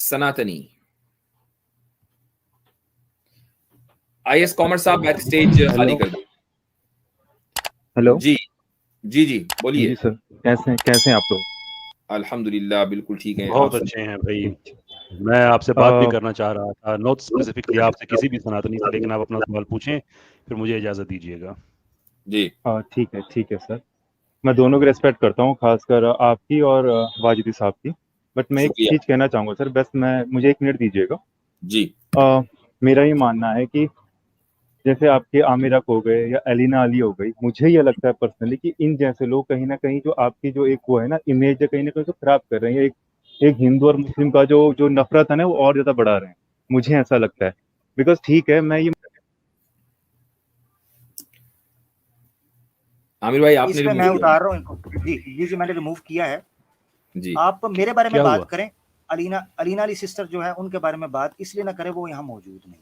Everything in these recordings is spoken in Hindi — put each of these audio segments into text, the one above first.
सनातनी। आईएस कॉमर्स साहब बैक स्टेज खाली कर दो। हेलो जी जी जी बोलिए। जी सर, कैसे हैं आप लोग? अल्हम्दुलिल्लाह बिल्कुल ठीक है। बहुत अच्छे हैं भाई। मैं आपसे बात भी करना चाह रहा था, नॉट स्पेसिफिकली आपसे, किसी भी सनातनी से, लेकिन आप अपना सवाल पूछें फिर मुझे इजाजत दीजिएगा। जी ठीक है सर। मैं दोनों की रेस्पेक्ट करता हूँ, खासकर आपकी और वाजिदी साहब की। बट मैं एक शुक्रिया। चीज़ कहना चाहूँगा सर, बस मुझे 1 मिनट दीजिएगा। जी मेरा ये मानना है कि जैसे आपके आमिर हक हो गए या एलिना अली हो गई, मुझे ये लगता है पर्सनली कि इन जैसे लोग कहीं ना कहीं जो आपकी जो एक वो है ना इमेज है, कहीं ना कहीं तो खराब कर रहे हैं। एक हिंदू और मुस्लिम का जो जो नफरत है ना, वो और ज़्यादा बढ़ा रहे हैं। मुझे ऐसा लगता है। बिकॉज ठीक है, मैं ये आमिर भाई आपने इस पे remove मैं किया। उतार रहा हूँ इनको। जी मैंने रिमूव किया है। जी आप मेरे बारे में क्या बात हुआ? करें, अलीना अली सिस्टर जो है उनके बारे में बात इसलिए ना करें, वो यहाँ मौजूद नहीं।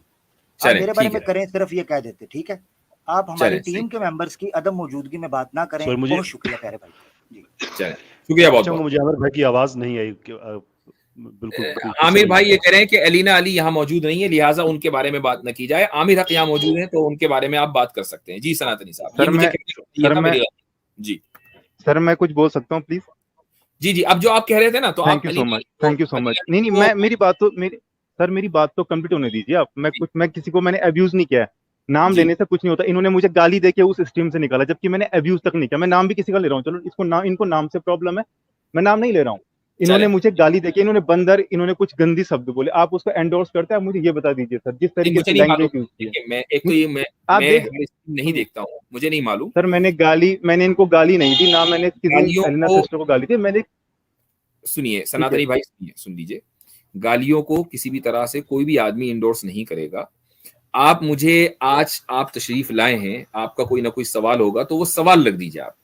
आप चलें, मेरे बारे ठीक में है। करें, सिर्फ ये कह देते, ठीक है। आप हमारी चलें, टीम के मेंबर्स की अदम मौजूदगी में बात ना करें। सॉरी, मुझे बहुत शुक्रिया प्यारे भाई जी। चलें, शुक्रिया बहुत अच्छा, बहुत। मुझे आमिर भाई की आवाज नहीं आई बिल्कुल फिर से आमिर भाई बोलिए। ये कह रहे हैं कि अलीना अली यहाँ मौजूद नहीं है, लिहाजा उनके बारे में बात न की जाए। आमिर हक यहाँ मौजूद हैं तो उनके बारे में आप बात कर सकते हैं। जी सनातनी साहब, ये सर मुझे मैं कहना था मेरी जी सर मैं कुछ बोल सकता हूँ प्लीज? जी जी। अब जो आप कह रहे थे ना, तो थैंक आप you so Alina much, Ali thank you so much. नहीं को मेरी बात तो कंप्लीट होने दीजिए आप। मैं किसी को मैंने अब्यूज नहीं किया है। नाम जी लेने से कुछ नहीं होता। इन्होंने मुझे गाली देके उस स्ट्रीम से निकाला, जबकि मैंने अब्यूज तक नहीं किया। मैं नाम भी किसी का ले रहा हूँ, चलो इनको नाम से प्रॉब्लम है, मैं नाम नहीं ले रहा हूँ। इन्होंने चलें। मुझे गाली देके, इन्होंने बंदर, इन्होंने कुछ गंदी शब्द बोले। आप उसको एंडोर्स करते हैं? आप मुझे ये बता दीजिए सर, जिस नहीं तरीके मुझे से नहीं मालूम। लैंग्वेज यूज की देखिए मैं एक है। तो ये आप मैं देख हर स्ट्रीम नहीं सुनिए देखता हूँ, मुझे नहीं मालूम। सर, मैंने इनको गाली नहीं दी ना, मैंने किसी गालियों एलिना को सिस्टर को गाली दी। मैंने सुनिए ठीक है सनातनी भाई, सुनिए, सुन लीजिए। गालियों को किसी भी तरह से कोई भी आदमी इंडोर्स नहीं करेगा। आप मुझे आज आप तशरीफ लाए हैं, आपका कोई ना कोई सवाल होगा तो वो सवाल लग दीजिए आप।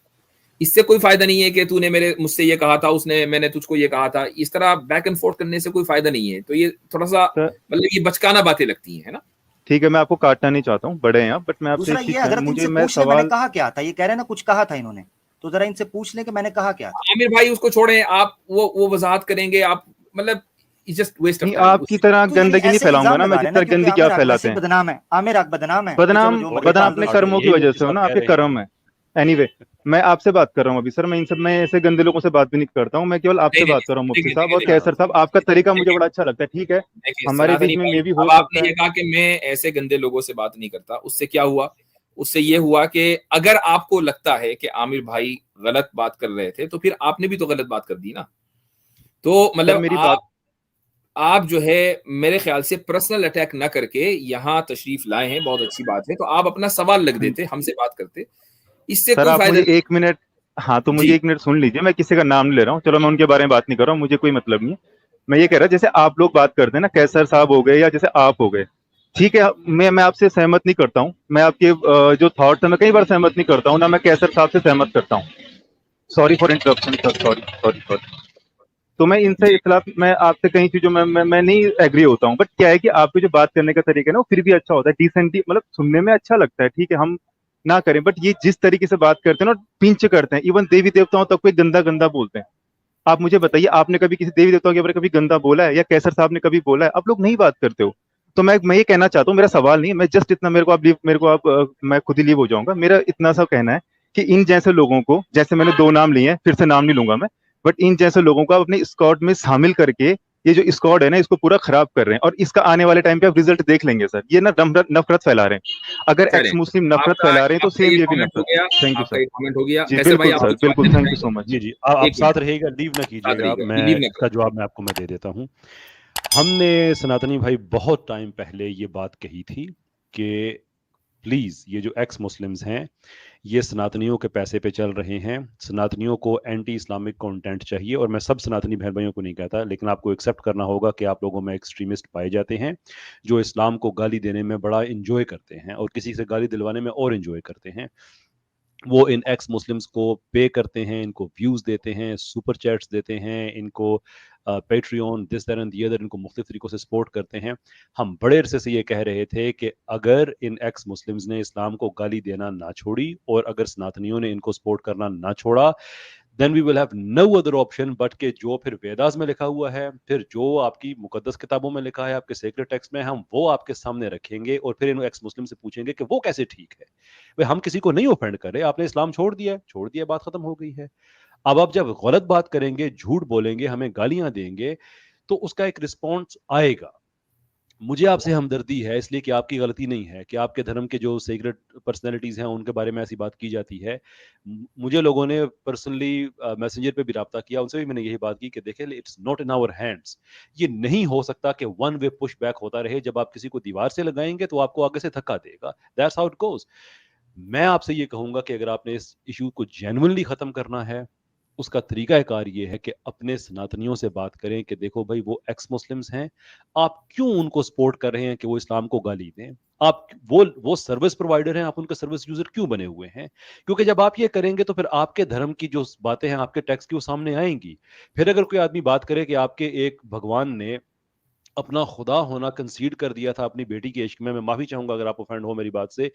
इससे कोई फायदा नहीं है कि तूने मुझसे ये कहा था, मैंने तुझको ये कहा था। इस तरह बैक एंड फोर्थ करने से कोई फायदा नहीं है। तो ये थोड़ा सा सर मतलब ये बचकाना बातें लगती हैं, है ना। ठीक है, मैं आपको काटना नहीं चाहता हूँ, बड़े हैं आप। बट मैं आपसे दूसरा एक चीज ये, हजरत मुझे इनसे मैं पूछ ले मैंने सवाल कहा क्या था। ये कह रहे हैं ना कुछ कहा था इन्होंने, तो जरा इनसे पूछ ले कि मैंने कहा क्या था। आमिर भाई उसको छोड़ें, आप वो वजाहत करेंगे आप, मतलब जस्ट वेस्ट ऑफ नहीं, टाइम। आपकी तरह तो यानी गंदगी नहीं ऐसे फैलाऊंगा इल्जाम ना मैं, लगा जिस रहे हैं ना, तरह क्योंकि गंदगी आप आमिर हक फैलाते वैसे ही हैं। बदनाम है। आमिर हक बदनाम है, तो बदनाम चलो जो और मर्जी बदनाम काम अपने दो कर्मों की यही वजह मुफ्ती से हो साहब ना, कह आपके रहे हैं। कर्म है। एनीवे, मैं आपसे बात कर रहा हूँ अभी सर। मैं ऐसे गंदे लोगों से बात भी नहीं करता हूँ। मैं केवल नहीं आपसे नहीं बात कर रहा हूँ, मुफ्ती देखिए साहब देखिए और देखिए कैसर साहब। आपका तरीका मुझे देखिए बड़ा अच्छा लगता है। ठीक है, देखिए हमारे सनातनी बीच में भाई, भी हो अब सकता आपने है। ये कहा कि मैं ऐसे गंदे लोगों से बात नहीं करता, उससे क्या हुआ? उससे ये हुआ कि अगर आपको लगता है कि आमिर भाई गलत बात कर रहे थे, तो फिर आपने भी तो गलत बात कर दी ना। तो सर मतलब मेरी बात आप जो है मेरे ख्याल से पर्सनल अटैक ना करके यहाँ तशरीफ लाए हैं, बहुत अच्छी बात है। तो आप अपना सवाल लग देते, हमसे बात करते, इससे सर कोई आप फायदा मुझे नहीं। 1 मिनट, हाँ तो मुझे जी 1 मिनट सुन लीजिए। मैं किसी का नाम नहीं ले रहा हूँ, चलो मैं उनके बारे में बात नहीं कर रहा हूँ, मुझे कोई मतलब नहीं है। मैं ये कह रहा, जैसे आप लोग बात करते हैं ना, कैसर साहब हो गए या जैसे आप हो गए, ठीक है। मैं आपसे सहमत नहीं करता हूँ। मैं आपके जो थॉट्स है, मैं कई बार सहमत नहीं करता हूँ ना। मैं कैसर साहब से सहमत करता हूँ। Sorry for interruption sir, sorry sorry sorry. तो मैं इनसे जी इखलाफ, मैं आपसे कहीं चीजों में मैं नहीं एग्री होता हूँ। बट क्या है कि आपके जो बात करने का तरीका है ना, वो फिर भी अच्छा होता है, डिसेंटली, मतलब सुनने में अच्छा लगता है। ठीक है, हम ना करें, बट ये जिस तरीके से बात करते हैं ना, पिंच करते हैं, इवन देवी देवताओं तक कोई गंदा गंदा बोलते हैं। आप मुझे बताइए, आपने कभी किसी देवी देवताओं के बारे में कभी गंदा बोला है? या कैसर साहब ने कभी बोला है? आप लोग नहीं बात करते हो। तो मैं ये कहना चाहता हूँ, मेरा सवाल नहीं है, मैं जस्ट इतना, मेरे को आप मैं खुद ही लीव हो जाऊंगा। मेरा इतना सा कहना है कि इन जैसे लोगों को, जैसे मैंने 2 नाम लिए हैं, फिर से नाम नहीं लूंगा मैं, बट इन जैसे लोगों को आप अपने स्क्वाड में शामिल करके, ये जो स्क्वाड है ना, इसको पूरा खराब कर रहे हैं। और इसका आने वाले टाइम पे आप रिजल्ट देख लेंगे सर। ये ना नफरत फैला रहे हैं। अगर चलें, एक्स मुस्लिम नफरत आपका फैला रहे हैं, तो आपका सेम ये ये भी कमेंट हो नफरत। गया। थैंक यू आपका सर। ये कमेंट हो गया। जी कैसर भाई बिल्कुल आप सर, कुछ जवाब बिल्कुल, देना थैंक यू चाहेंगे? So much. जी जी, आप एक साथ मिनट रहिएगा, लीव ना साथ कीजिएगा आप। रहिएगा, मैं लीव ना इसका करो। जवाब मैं आपको मैं दे देता हूँ। हमने सनातनी भाई बहुत टाइम पहले ये बात कही थी कि प्लीज ये जो एक्स मुस्लिम्स हैं, ये सनातनियों के पैसे पे चल रहे हैं। सनातनियों को एंटी इस्लामिक कंटेंट चाहिए। और मैं सब सनातनी बहन भाइयों को नहीं कहता, लेकिन आपको एक्सेप्ट करना होगा कि आप लोगों में एक्सट्रीमिस्ट पाए जाते हैं, जो इस्लाम को गाली देने में बड़ा इंजॉय करते हैं और किसी से गाली दिलवाने में और इंजॉय करते हैं। वो इन एक्स मुस्लिम्स को पे करते हैं, इनको व्यूज देते हैं, सुपर चैट्स देते हैं, इनको Patreon this that and the other, इनको मुख्तलिफ तरीकों से सपोर्ट करते हैं। हम बड़े अरसे से ये कह रहे थे कि अगर इन एक्स मुस्लिम्स ने इस्लाम को गाली देना ना छोड़ी और अगर सनातनियों ने इनको सपोर्ट करना ना छोड़ा, then we will have no other option but कि जो फिर वेदास में लिखा हुआ है, फिर जो आपकी मुकद्दस किताबों में लिखा है, आपके सेक्रेट टेक्स्ट में, हम वो आपके सामने रखेंगे और फिर इन एक्स मुस्लिम से पूछेंगे कि वो कैसे ठीक है। भाई हम किसी को नहीं ऑफेंड कर रहे, आपने इस्लाम छोड़ दिया, बात खत्म हो गई है। अब आप जब गलत बात करेंगे, झूठ बोलेंगे, हमें गालियां देंगे, तो उसका एक रिस्पॉन्स आएगा। मुझे आपसे हमदर्दी है इसलिए कि आपकी गलती नहीं है कि आपके धर्म के जो सीक्रेट पर्सनैलिटीज हैं उनके बारे में ऐसी बात की जाती है। मुझे लोगों ने पर्सनली मैसेंजर पे भी रब्ता किया, उनसे भी मैंने यही बात की कि देखें, it's not in our hands. ये नहीं हो सकता कि वन वे पुश बैक होता रहे। जब आप किसी को दीवार से लगाएंगे तो आपको आगे से धक्का देगा। That's how it goes. मैं आपसे ये कहूंगा कि अगर आपने इस इशू को जेन्युइनली खत्म करना है, उसका तरीकाकार ये है कि अपने सनातनियों से बात करें कि देखो भाई, वो एक्स मुस्लिम्स हैं, आप क्यों उनको सपोर्ट कर रहे हैं कि वो इस्लाम को गाली दें? आप वो सर्विस प्रोवाइडर हैं, आप उनके सर्विस यूजर क्यों बने हुए हैं? क्योंकि जब आप ये करेंगे तो फिर आपके धर्म की जो बातें हैं, आपके टेक्स्ट की, वो सामने आएंगी। फिर अगर कोई आदमी बात करे कि आपके एक भगवान ने अपना खुदा होना कंसीड कर दिया था अपनी बेटी के इश्क में, मैं माफी चाहूंगा अगर आप ऑफेंड हो मेरी बात से,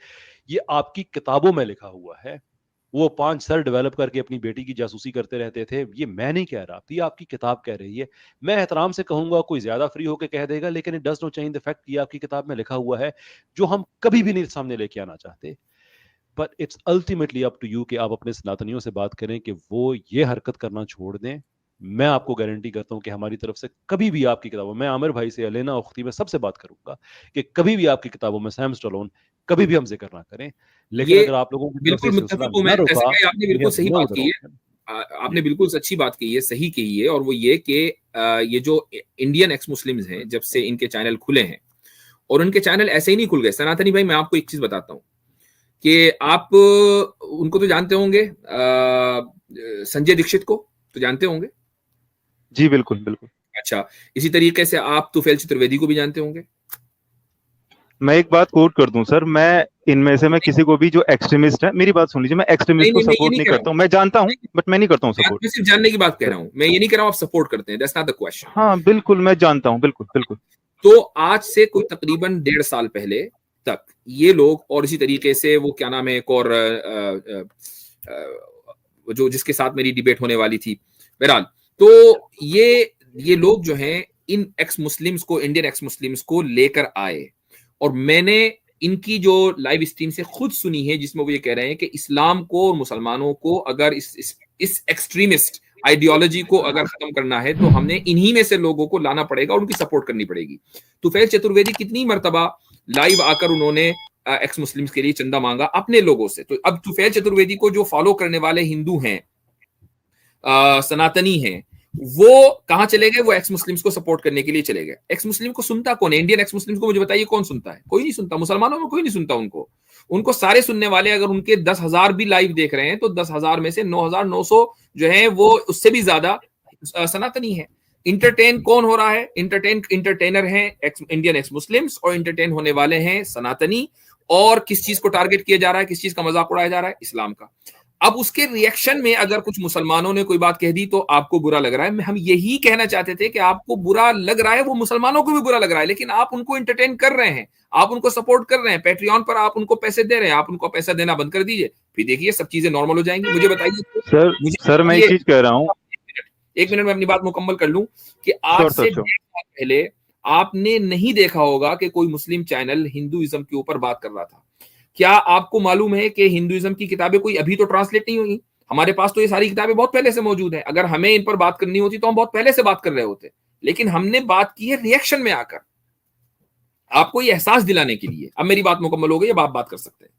ये आपकी किताबों में लिखा हुआ है। वो 5 सर डेवलप करके अपनी बेटी की जासूसी करते रहते थे। ये मैं नहीं कह रहा, ये आपकी किताब कह रही है। मैं एहतराम से कहूंगा, कोई ज्यादा फ्री होकर कह देगा, लेकिन it does not change the fact कि आपकी किताब में लिखा हुआ है जो हम कभी भी नहीं सामने लेके आना चाहते। But it's ultimately up to you कि आप अपने सनातनियों से बात करें कि वो ये हरकत करना छोड़ दें। मैं आपको गारंटी करता हूं कि हमारी तरफ से कभी भी आपकी किताबों में, आमिर भाई से, अलेना उख्ती में, सबसे बात करूंगा कि कभी भी आपकी किताबों में सैम स्टैलोन कभी भी हम जिक्र ना करें। लेकिन ये अगर आप लोगों की तरफ से बिल्कुल सिलसिला मुत्तफिक हूं न मैं, रुका, जैसे कि आपने बिल्कुल सही बात की है। आपने जी। बिल्कुल अच्छी बात की है, सही कही है, और वो ये कि ये जो इंडियन एक्स मुस्लिम्स हैं, जब से इनके चैनल खुले हैं, और उनके चैनल ऐसे ही नहीं खुल गए। सनातनी भाई, मैं आपको एक चीज बताता हूँ कि आप उनको तो जानते होंगे, संजय दीक्षित को तो जानते होंगे। जी बिल्कुल बिल्कुल। अच्छा, इसी तरीके से आप तुफैल चतुर्वेदी को भी जानते होंगे। मैं एक बात कोट कर दूं सर, मैं इनमें से मैं किसी को भी जो एक्सट्रीमिस्ट है, मेरी बात सुन लीजिए, मैं एक्सट्रीमिस्ट को मैं ये सपोर्ट नहीं कह रहा करता हूं। मैं जानता हूं, बट मैं नहीं करता हूं मैं सपोर्ट। सिर्फ जानने की बात कह रहा हूं, मैं ये नहीं कह रहा हूं आप सपोर्ट करते हैं, दैट्स नॉट द क्वेश्चन। हाँ बिल्कुल, मैं जानता हूं, बिल्कुल बिल्कुल। तो आज से कोई तकरीबन 1.5 साल पहले तक ये लोग, और इसी तरीके से वो क्या नाम है, एक और जो जिसके साथ मेरी डिबेट होने वाली थी, बहरहाल, तो ये लोग जो हैं, इन एक्स मुस्लिम्स को, इंडियन एक्स मुस्लिम्स को लेकर आए, और मैंने इनकी जो लाइव स्ट्रीम से खुद सुनी है, जिसमें वो ये कह रहे हैं कि इस्लाम को और मुसलमानों को अगर इस एक्सट्रीमिस्ट आइडियोलॉजी को अगर खत्म करना है तो हमने इन्हीं में से लोगों को लाना पड़ेगा और उनकी सपोर्ट करनी पड़ेगी। तुफैल चतुर्वेदी कितनी मर्तबा लाइव आकर उन्होंने एक्स मुस्लिम्स के लिए चंदा मांगा अपने लोगों से। तो अब तुफैल चतुर्वेदी को जो फॉलो करने वाले हिंदू हैं, सनातनी हैं, वो कहां चले गए? वो एक्स मुस्लिम्स को सपोर्ट करने के लिए चले गए। एक्स मुस्लिम को सुनता कौन है? इंडियन एक्स मुस्लिम्स को मुझे बताइए कौन सुनता है? कोई नहीं सुनता। मुसलमानों में कोई नहीं सुनता उनको सारे सुनने वाले, अगर उनके 10,000 भी लाइव देख रहे हैं तो 10,000 में से 9,900 जो है वो उससे भी ज्यादा सनातनी है। इंटरटेन कौन हो रहा है? इंटरटेनर हैं इंडियन एक्स मुस्लिम्स, और इंटरटेन होने वाले हैं सनातनी। और किस चीज को टारगेट किया जा रहा है, किस चीज का मजाक उड़ाया जा रहा है? इस्लाम का। अब उसके रिएक्शन में अगर कुछ मुसलमानों ने कोई बात कह दी तो आपको बुरा लग रहा है। हम यही कहना चाहते थे कि आपको बुरा लग रहा है, वो मुसलमानों को भी बुरा लग रहा है, लेकिन आप उनको एंटरटेन कर रहे हैं, आप उनको सपोर्ट कर रहे हैं, पैट्रियन पर आप उनको पैसे दे रहे हैं, आप उनको पैसा देना बंद कर दीजिए, फिर देखिए सब चीजें नॉर्मल हो जाएंगी। मुझे बताइए सर मैं एक चीज कह रहा हूँ, एक मिनट में अपनी बात मुकम्मल कर लूं कि आज से 1.5 साल पहले आपने नहीं देखा होगा कि कोई मुस्लिम चैनल हिंदुइज्म के ऊपर बात कर रहा था। क्या आपको मालूम है कि हिंदुइज्म की किताबें कोई अभी तो ट्रांसलेट नहीं हुई? हमारे पास तो ये सारी किताबें बहुत पहले से मौजूद है। अगर हमें इन पर बात करनी होती तो हम बहुत पहले से बात कर रहे होते, लेकिन हमने बात की है रिएक्शन में आकर, आपको ये एहसास दिलाने के लिए। अब मेरी बात मुकम्मल हो गई, अब आप बात कर सकते हैं।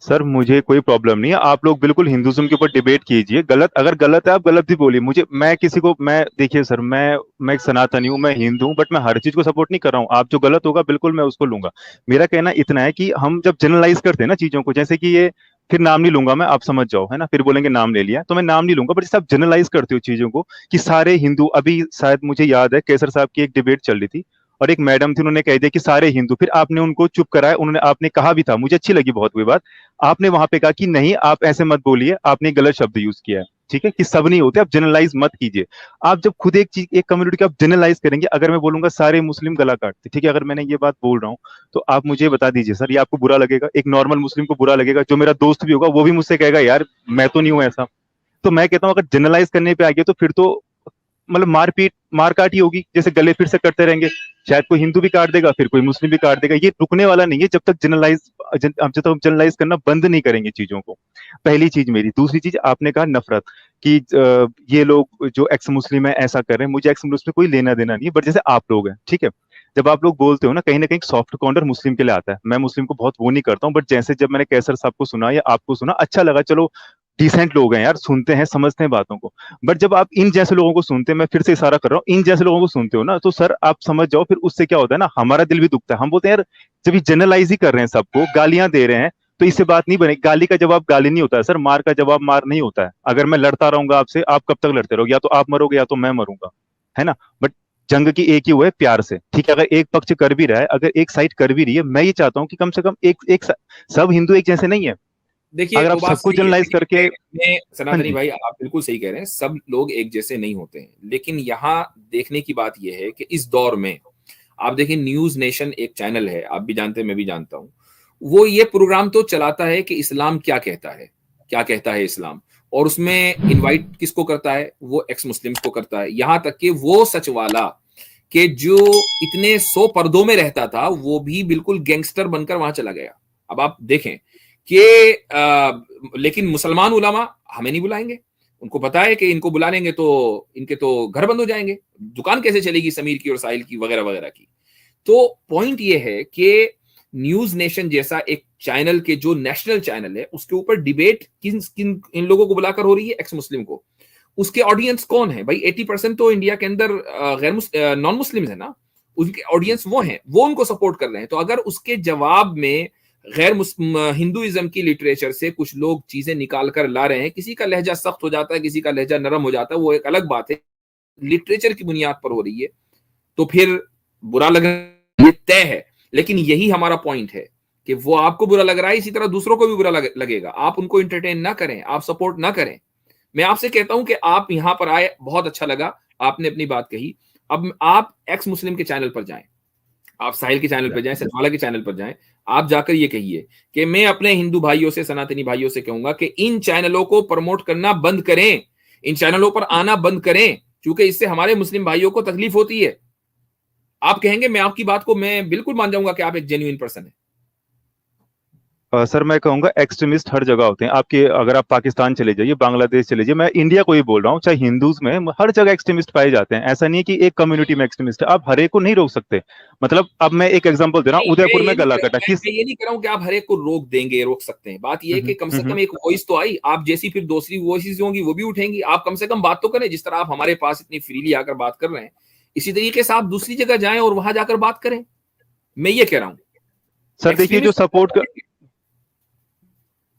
सर मुझे कोई प्रॉब्लम नहीं है, आप लोग बिल्कुल हिंदुइज्म के ऊपर डिबेट कीजिए। अगर गलत है आप गलत ही बोलिए। मैं किसी को, मैं देखिए सर, मैं एक सनातनी हूँ, मैं हिंदू हूँ, बट मैं हर चीज को सपोर्ट नहीं कर रहा हूँ। आप जो गलत होगा बिल्कुल मैं उसको लूंगा। मेरा कहना इतना है कि हम जब जनरलाइज करते हैं ना चीजों को, जैसे कि ये, फिर नाम नहीं लूंगा मैं, आप समझ जाओ, है ना, फिर बोलेंगे नाम ले लिया, तो मैं नाम नहीं लूंगा। बट जैसे आप जनरलाइज करते हो चीजों को कि सारे हिंदू, अभी शायद मुझे याद है केसर साहब की एक डिबेट चल रही थी और एक मैडम थी, उन्होंने कह दिया कि सारे हिंदू, फिर आपने उनको चुप कराया। आपने कहा भी था, मुझे अच्छी लगी बहुत वो बात, आपने वहां पे कहा कि नहीं आप ऐसे मत बोलिए, आपने गलत शब्द यूज किया है, ठीक है, कि सब नहीं होते, आप जनरलाइज मत कीजिए। आप जब खुद एक चीज, एक कम्युनिटी का आप जनरलाइज करेंगे, अगर मैं बोलूंगा सारे मुस्लिम गला काटते, ठीक है, अगर मैंने ये बात बोल रहा हूँ तो आप मुझे बता दीजिए सर, ये आपको बुरा लगेगा? एक नॉर्मल मुस्लिम को बुरा लगेगा, जो मेरा दोस्त भी होगा वो भी मुझसे कहेगा यार मैं तो नहीं हूं ऐसा। तो मैं कहता हूँ अगर जनरलाइज करने पे आ गया तो फिर तो मतलब मार काट ही होगी, जैसे गले फिर से कटते रहेंगे, शायद कोई हिंदू भी काट देगा, फिर कोई मुस्लिम भी काट देगा। ये रुकने वाला नहीं है जब तक जनरलाइज करना बंद नहीं करेंगे चीजों को। पहली चीज मेरी। दूसरी चीज, आपने कहा नफरत कि ये लोग जो एक्स मुस्लिम है ऐसा कर रहे हैं, मुझे एक्स मुस्लिम कोई लेना देना नहीं है, बट जैसे आप लोग हैं, ठीक है, जब आप लोग बोलते हो ना कहीं सॉफ्ट कॉर्नर मुस्लिम के लिए आता है। मैं मुस्लिम को बहुत वो नहीं करता हूँ, बट जैसे जब मैंने कैसर साहब को सुना या आपको सुना, अच्छा लगा, चलो डिसेंट लोग हैं यार, सुनते हैं समझते हैं बातों को। बट जब आप इन जैसे लोगों को सुनते हैं, मैं फिर से इशारा कर रहा हूँ, इन जैसे लोगों को सुनते हो ना, तो सर आप समझ जाओ फिर उससे क्या होता है ना, हमारा दिल भी दुखता है। हम बोलते हैं यार, जब ये जनरलाइज ही कर रहे हैं, सबको गालियां दे रहे हैं, तो इससे बात नहीं बनेगी। गाली का जवाब गाली नहीं होता है सर, मार का जवाब मार नहीं होता है। अगर मैं लड़ता रहूंगा आपसे, आप कब तक लड़ते रहोगे? या तो आप मरोगे या तो मैं मरूंगा, है ना। बट जंग की एक ही वो है, प्यार से, ठीक है। अगर एक पक्ष कर भी रहा है, अगर एक साइड कर भी रही है, मैं ये चाहता हूँ कि कम से कम सब हिंदू एक जैसे नहीं है। देखिए अगर वो आप बात सबको सही है, जनरलाइज करके, लेकिन हाँ सनातनी जी, भाई आप बिल्कुल सही कह रहे हैं, सब लोग एक जैसे नहीं होते हैं। लेकिन यहाँ देखने की बात यह है कि इस दौर में आप देखें, न्यूज नेशन एक चैनल है, आप भी जानते हैं, मैं भी जानता हूं, वो ये प्रोग्राम तो चलाता है कि इस्लाम क्या कहता है, क्या कहता है इस्लाम, और उसमें इनवाइट किसको करता है? वो एक्स मुस्लिम्स को करता है। यहां तक कि वो सच वाला कि जो इतने 100 पर्दों में रहता था, वो भी बिल्कुल गैंगस्टर बनकर वहां चला गया। अब आप देखें कि लेकिन मुसलमान उलामा हमें नहीं बुलाएंगे, उनको पता है कि इनको बुला लेंगे तो इनके तो घर बंद हो जाएंगे, दुकान कैसे चलेगी समीर की और साहिल की वगैरह वगैरह की। तो पॉइंट ये है कि न्यूज नेशन जैसा एक चैनल के जो नेशनल चैनल है, उसके ऊपर डिबेट किन किन इन लोगों को बुलाकर हो रही है, एक्स मुस्लिम को। उसके ऑडियंस कौन है भाई? 80% तो इंडिया के अंदर गैर नॉन मुस्लिम है ना, उनके ऑडियंस वो हैं, वो उनको सपोर्ट कर रहे हैं। तो अगर उसके जवाब में गैर हिंदुइज्म की लिटरेचर से कुछ लोग चीजें निकाल कर ला रहे हैं, किसी का लहजा सख्त हो जाता है, किसी का लहजा नरम हो जाता है, वो एक अलग बात है, लिटरेचर की बुनियाद पर हो रही है, तो फिर बुरा लगना ये तय है। लेकिन यही हमारा पॉइंट है कि वो आपको बुरा लग रहा है, इसी तरह दूसरों को भी बुरा लगेगा। आप उनको इंटरटेन ना करें, आप सपोर्ट ना करें। मैं आपसे कहता हूं कि आप यहां पर आए, बहुत अच्छा लगा, आपने अपनी बात कही। अब आप एक्स मुस्लिम के चैनल पर जाएं, आप साहिल के चैनल पर जाएं, सचवाला के चैनल पर जाएं, आप जाकर ये कहिए कि मैं अपने हिंदू भाइयों से, सनातनी भाइयों से कहूंगा कि इन चैनलों को प्रमोट करना बंद करें, इन चैनलों पर आना बंद करें, क्योंकि इससे हमारे मुस्लिम भाइयों को तकलीफ होती है। आप कहेंगे, मैं आपकी बात को मैं बिल्कुल मान जाऊंगा कि आप एक जेन्युइन पर्सन है। सर मैं कहूंगा एक्सट्रीमिस्ट हर जगह होते हैं आपके। अगर आप पाकिस्तान चले जाइए, बांग्लादेश चले जाइए, मैं इंडिया को ही बोल रहा हूँ, चाहे हिंदूज में, हर जगह एक्सट्रीमिस्ट पाए जाते हैं। ऐसा नहीं है कि एक कम्युनिटी में एक्सट्रीमिस्ट है, आप हर एक को नहीं रोक सकते। मतलब अब मैं एक एग्जांपल दे रहा हूँ, उदयपुर में गला कटा किस, मैं ये नहीं कर रहा हूं कि आप हर एक को रोक देंगे, रोक सकते हैं। बात ये है कि कम से कम एक वॉइस तो आई, आप जैसी फिर दूसरी वॉइसेस होंगी वो भी उठेंगी। आप कम से कम बात तो करें, जिस तरह आप हमारे पास इतनी फ्रीली आकर बात कर रहे हैं, इसी तरीके से आप दूसरी जगह जाएं और वहां जाकर बात करें। मैं ये कह रहा हूं सर देखिए जो सपोर्ट कर,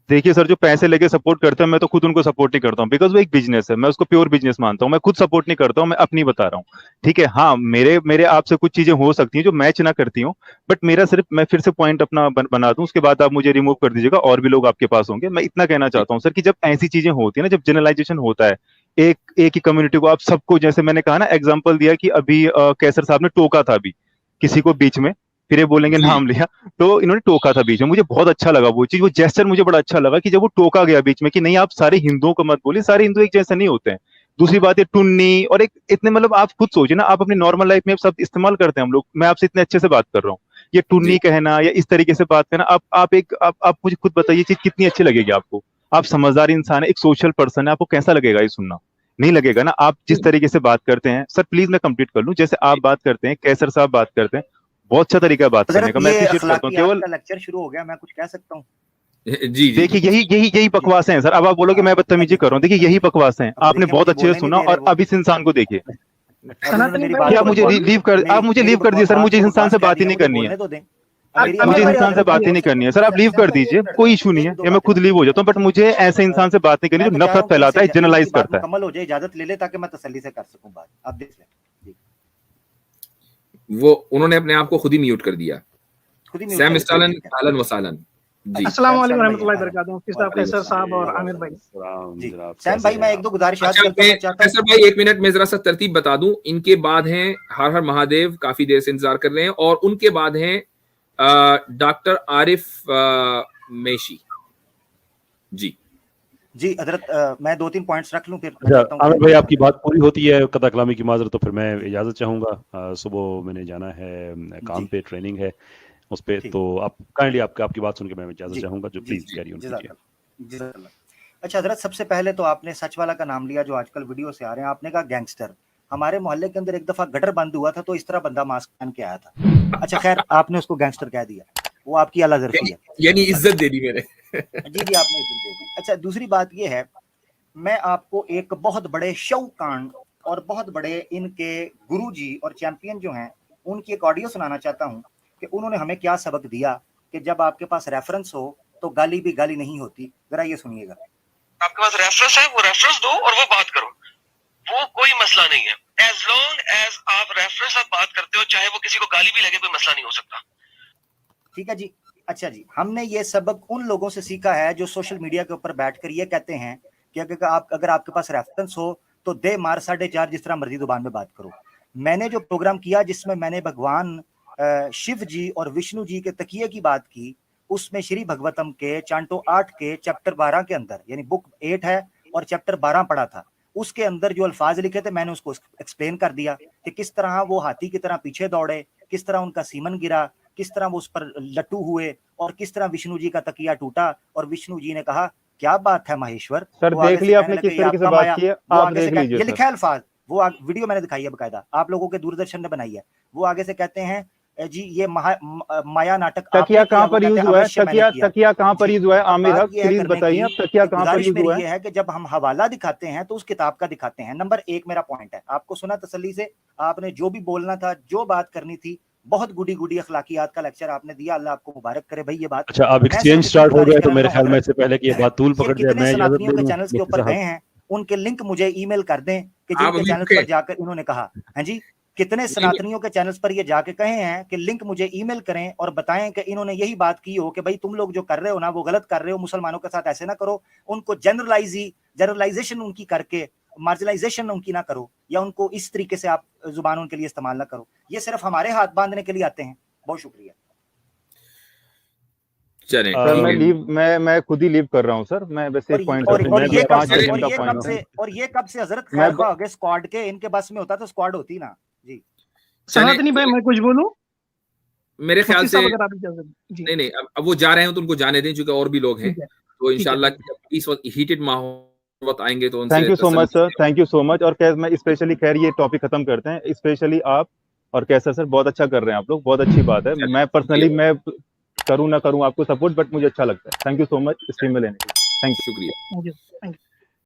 देखिए सर जो पैसे लेके सपोर्ट करते हैं, मैं तो खुद उनको सपोर्ट नहीं करता हूँ, बिकॉज वो एक बिजनेस है, मैं उसको प्योर बिजनेस मानता हूँ। मैं खुद सपोर्ट नहीं करता हूँ, मैं अपनी बता रहा हूँ, ठीक है। हाँ मेरे मेरे आपसे कुछ चीजें हो सकती हैं जो मैच ना करती हूँ, बट मेरा सिर्फ, मैं फिर से पॉइंट अपना बना दूं, उसके बाद आप मुझे रिमूव कर दीजिएगा, और भी लोग आपके पास होंगे। मैं इतना कहना चाहता हूँ सर कि जब ऐसी चीजें होती है ना, जब जनरलाइजेशन होता है एक एक ही कम्युनिटी को, आप सबको, जैसे मैंने कहा ना, एग्जाम्पल दिया कि अभी कैसर साहब ने टोका था अभी किसी को बीच में, फिर ये बोलेंगे नाम लिया, तो इन्होंने टोका था बीच में, मुझे बहुत अच्छा लगा वो चीज, वो जेस्चर मुझे बड़ा अच्छा लगा कि जब वो टोका गया बीच में कि नहीं आप सारे हिंदुओं को मत बोलिए, सारे हिंदू एक जैसे नहीं होते हैं। दूसरी बात है टुन्नी, और एक इतने, मतलब आप खुद सोचिए ना, आप अपनी नॉर्मल लाइफ में सब इस्तेमाल करते हैं हम लोग, मैं आपसे इतने अच्छे से बात कर रहा हूँ, ये टुन्नी कहना या इस तरीके से बात करना, आप मुझे खुद बताइए चीज कितनी अच्छी लगेगी आपको? आप समझदार इंसान है, एक सोशल पर्सन है, आपको कैसा लगेगा ये सुनना? नहीं लगेगा ना। आप जिस तरीके से बात करते हैं सर, प्लीज मैं कंप्लीट कर लूं, जैसे आप बात करते हैं, कैसर साहब बात करते हैं, बहुत अच्छा तरीका है बात करने का, मैं अप्रिशिएट करता हूँ। केवल लेक्चर शुरू हो गया, मैं कुछ कह सकता हूँ? जी जी देखिए यही बकवास है सर। अब आप बोलोगे मैं बदतमीजी कर रहा हूँ, देखिए यही बकवास है। आपने बहुत अच्छे से सुना, और अब इस इंसान को देखिए, क्या मुझे लीव कर, आप मुझे लीव कर दीजिए सर, मुझे इस इंसान से बात ही नहीं करनी है, मुझे इस इंसान से बात ही नहीं करनी है सर, आप लीव कर दीजिए, कोई इशू नहीं है, या मैं खुद लीव हो जाता हूँ, बट मुझे ऐसे इंसान से बात नहीं करनी जो नफरत फैलाता है, जनरलाइज करता है। मुकम्मल हो जाए, इजाजत ले ले ताकि मैं तसल्ली से कर सकूं बात, आप देख लें। वो उन्होंने अपने आप को खुद ही म्यूट कर दिया। खुद ही सैम स्टालन, अहलन व सहलन जी। अस्सलाम वालेकुम रहमतुल्लाहि बरकातहू, कैसर साहब और आमिर भाई। जी सैम भाई, मैं एक दो गुजारिश अच्छा, कैसर भाई एक मिनट में जरा सा तरतीब बता दूं, इनके बाद हैं हर हर महादेव, काफी देर से इंतजार कर रहे हैं, और उनके बाद हैं डॉक्टर आरिफ मेशी जी। जी हजरत, मैं 2-3 पॉइंट्स रख लूं फिर मैं अच्छा चलता हूँ। आमिर भाई, आपकी बात पूरी होती है कदा कलामी की माजरत, तो फिर मैं इजाजत चाहूंगा। सुबह मैंने जाना है काम जी पे, ट्रेनिंग है उस पे, ठीक, तो आप काइंडली आपकी बात सुन के मैं इजाजत जी चाहूंगा, जो जी प्लीज जी कैरी ऑन कीजिए। जज़ाकल्लाह जज़ाकल्लाह। अच्छा हजरत, सबसे पहले तो आपने सच वाला का नाम लिया जो आजकल वीडियो से आ रहे हैं, आपने कहा गैंगस्टर। हमारे मोहल्ले के अंदर एक दफा गटर बंद हुआ था तो इस तरह बंदा मास्क पहन के आया था। अच्छा खैर, आपने उसको गैंगस्टर कह दिया, वो आपकी आला ज़र्फी है। यानी इज्जत दे दी मैंने। जी जी, आपने इज्जत दे दी। अच्छा दूसरी बात ये है, मैं आपको एक बहुत बड़े शौकान और बहुत बड़े इनके गुरुजी और चैंपियन जो हैं उनकी एक ऑडियो सुनाना चाहता हूं कि उन्होंने हमें क्या सबक दिया कि जब आपके पास रेफरेंस हो तो गाली भी गाली नहीं होती। जरा ये सुनिएगा। आपके पास रेफरेंस है, वो रेफरेंस दो और वो बात करो, वो कोई मसला नहीं है। एज लॉन्ग एज आप रेफरेंस आप बात करते हो, चाहे वो किसी को गाली भी लगे, कोई मसला नहीं हो सकता। ठीक है जी। अच्छा जी, हमने ये सबक उन लोगों से सीखा है जो सोशल मीडिया के ऊपर बैठकर ये कहते हैं कि अगर आपके पास रेफरेंस हो तो दे मार 4.5 जिस तरह मर्जी जुबान में बात करो। मैंने जो प्रोग्राम किया जिसमें मैंने भगवान शिव जी और विष्णु जी के तकिए की बात की, उसमें श्री भगवतम के चांटो 8 के चैप्टर 12 के अंदर, यानी बुक 8 है और चैप्टर 12 पढ़ा था, उसके अंदर जो अल्फाज लिखे थे मैंने उसको एक्सप्लेन कर दिया कि किस तरह वो हाथी की तरह पीछे दौड़े, किस तरह उनका सीमन गिरा, किस तरह वो उस पर लट्टू हुए और किस तरह विष्णु जी का तकिया टूटा और विष्णु जी ने कहा क्या बात है महेश्वर। सर देख लिया आपने किस तरीके से बात की है, आप देख लीजिए। ये लिखा है अल्फाज, वो वीडियो मैंने दिखाई है बकायदा, आप लोगों के दूरदर्शन ने बनाई है। वो आगे से कहते हैं जी ये माया नाटक तकिया कहाँ पर यूज हुआ है, तकिया कहाँ पर यूज हुआ है? आमिर हक प्लीज बताइए, आप तकिया कहाँ पर यूज हुआ है? ये है कि जब हम हवाला दिखाते हैं तो उस किताब का दिखाते हैं। नंबर 1 मेरा पॉइंट है, आपको सुना तसल्ली से, आपने जो भी बोलना था, जो बात करनी थी, बहुत गुडी अखलाकियात का लेक्चर आपने दिया, अल्लाह आपको मुबारक करे भाई। ये बात अच्छा, अब एक्सचेंज स्टार्ट हो गया तो मेरे ख्याल में इससे पहले कि ये बात तूल पकड़ जाए, मैं इजाजत ले लूं। चैनल्स के ऊपर गए हैं, उनके लिंक मुझे ईमेल कर दें कि जिनके चैनल पर जाकर इन्होंने कहा, हाँ जी, कितने सनातनियों के चैनल्स पर ये जाके कहे हैं कि लिंक मुझे ईमेल करें और बताएं कि इन्होंने यही बात की हो कि भाई तुम लोग जो कर रहे हो ना वो गलत कर रहे हो, मुसलमानों के साथ ऐसे ना करो। उनको जनरलाइजेशन उनकी करके मार्जिनलाइजेशन उनकी ना करो, या उनको इस तरीके से आप जुबान उनके लिए इस्तेमाल ना करो। ये सिर्फ हमारे हाथ बांधने के लिए आते हैं। बहुत शुक्रिया। चलें, सर मैं खुद ही लीव कर रहा हूँ सर। मैं वैसे एक पॉइंट और ये कब से हजरत खैर खा हो गए स्क्वाड के, इनके बस में होता तो स्क्वाड होती ना जी। सनातनी भाई मैं कुछ बोलूं? मेरे ख्याल से नहीं, अब वो जा रहे हैं तो उनको जाने दें, क्योंकि और भी लोग हैं, तो इंशाल्लाह इस वक्त हीटेड माहौल वक्त आएंगे तो उनसे। Thank you so much sir, thank you so much. और कैसे मैं स्पेशली खैर ये टॉपिक खत्म करते हैं, स्पेशली आप और कैसर सर बहुत अच्छा कर रहे हैं आप लोग, बहुत अच्छी बात है। मैं पर्सनली मैं करूं ना करूं आपको सपोर्ट, बट मुझे अच्छा लगता है। Thank you so much stream में लेने के लिए। थैंक यू, शुक्रिया।